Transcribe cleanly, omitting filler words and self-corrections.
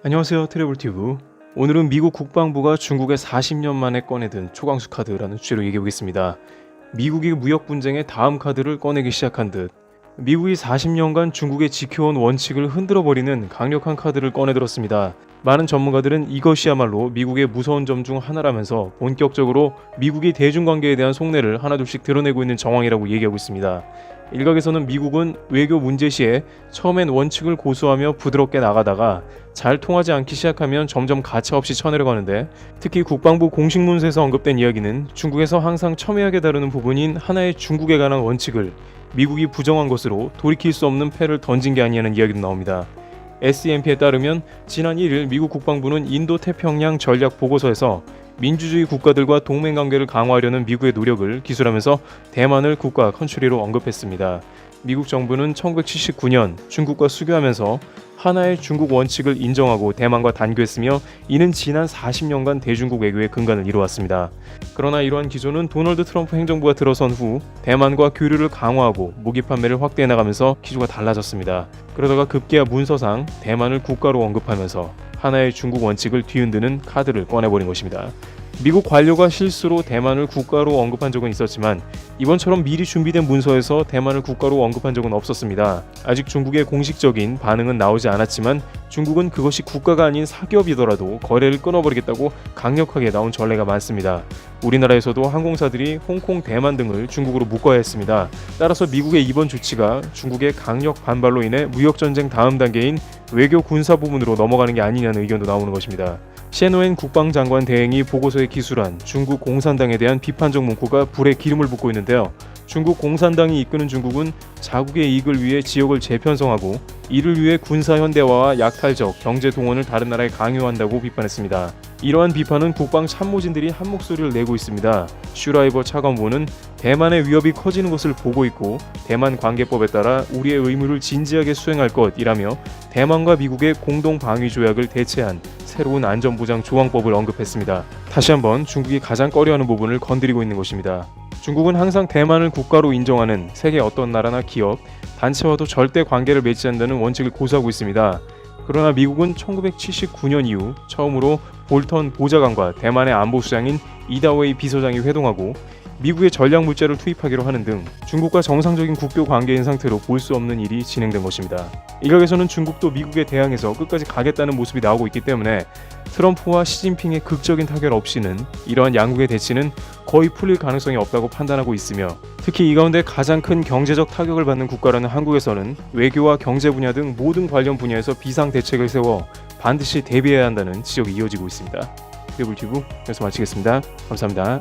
안녕하세요, 트래블튜브. 오늘은 미국 국방부가 중국에 40년 만에 꺼내든 초강수 카드라는 주제로 얘기해보겠습니다. 미국이 무역 분쟁의 다음 카드를 꺼내기 시작한 듯 미국이 40년간 중국에 지켜온 원칙을 흔들어버리는 강력한 카드를 꺼내들었습니다. 많은 전문가들은 이것이야말로 미국의 무서운 점 중 하나라면서 본격적으로 미국이 대중관계에 대한 속내를 하나둘씩 드러내고 있는 정황이라고 얘기하고 있습니다. 일각에서는 미국은 외교 문제 시에 처음엔 원칙을 고수하며 부드럽게 나가다가 잘 통하지 않기 시작하면 점점 가차없이 쳐내려가는데, 특히 국방부 공식 문서에서 언급된 이야기는 중국에서 항상 첨예하게 다루는 부분인 하나의 중국에 관한 원칙을 미국이 부정한 것으로 돌이킬 수 없는 패를 던진 게 아니냐는 이야기도 나옵니다. SEMP에 따르면 지난 1일 미국 국방부는 인도태평양 전략 보고서에서 민주주의 국가들과 동맹관계를 강화하려는 미국의 노력을 기술하면서 대만을 국가 컨트리로 언급했습니다. 미국 정부는 1979년 중국과 수교하면서 하나의 중국 원칙을 인정하고 대만과 단교했으며, 이는 지난 40년간 대중국 외교의 근간을 이루었습니다. 그러나 이러한 기조는 도널드 트럼프 행정부가 들어선 후 대만과 교류를 강화하고 무기 판매를 확대해 나가면서 기조가 달라졌습니다. 그러다가 급기야 문서상 대만을 국가로 언급하면서 하나의 중국 원칙을 뒤흔드는 카드를 꺼내버린 것입니다. 미국 관료가 실수로 대만을 국가로 언급한 적은 있었지만 이번처럼 미리 준비된 문서에서 대만을 국가로 언급한 적은 없었습니다. 아직 중국의 공식적인 반응은 나오지 않았지만 중국은 그것이 국가가 아닌 사기업이더라도 거래를 끊어버리겠다고 강력하게 나온 전례가 많습니다. 우리나라에서도 항공사들이 홍콩, 대만 등을 중국으로 묶어야 했습니다. 따라서 미국의 이번 조치가 중국의 강력 반발로 인해 무역전쟁 다음 단계인 외교 군사 부문으로 넘어가는 게 아니냐는 의견도 나오는 것입니다. 셰노엔 국방장관 대행이 보고서에 기술한 중국 공산당에 대한 비판적 문구가 불에 기름을 붓고 있는데요. 중국 공산당이 이끄는 중국은 자국의 이익을 위해 지역을 재편성하고 이를 위해 군사 현대화와 약탈적 경제 동원을 다른 나라에 강요한다고 비판했습니다. 이러한 비판은 국방 참모진들이 한 목소리를 내고 있습니다. 슈라이버 차관보는 대만의 위협이 커지는 것을 보고 있고 대만 관계법에 따라 우리의 의무를 진지하게 수행할 것이라며 대만과 미국의 공동 방위 조약을 대체한 새로운 안전보장 조항법을 언급했습니다. 다시 한번 중국이 가장 꺼려하는 부분을 건드리고 있는 것입니다. 중국은 항상 대만을 국가로 인정하는 세계 어떤 나라나 기업, 단체와도 절대 관계를 맺지 않는다는 원칙을 고수하고 있습니다. 그러나 미국은 1979년 이후 처음으로 볼턴 보좌관과 대만의 안보수장인 이다웨이 비서장이 회동하고 미국의 전략 물자를 투입하기로 하는 등 중국과 정상적인 국교 관계인 상태로 볼 수 없는 일이 진행된 것입니다. 일각에서는 중국도 미국에 대항해서 끝까지 가겠다는 모습이 나오고 있기 때문에 트럼프와 시진핑의 극적인 타결 없이는 이러한 양국의 대치는 거의 풀릴 가능성이 없다고 판단하고 있으며, 특히 이 가운데 가장 큰 경제적 타격을 받는 국가라는 한국에서는 외교와 경제 분야 등 모든 관련 분야에서 비상 대책을 세워 반드시 대비해야 한다는 지적이 이어지고 있습니다. 트래블튜브 여기서 마치겠습니다. 감사합니다.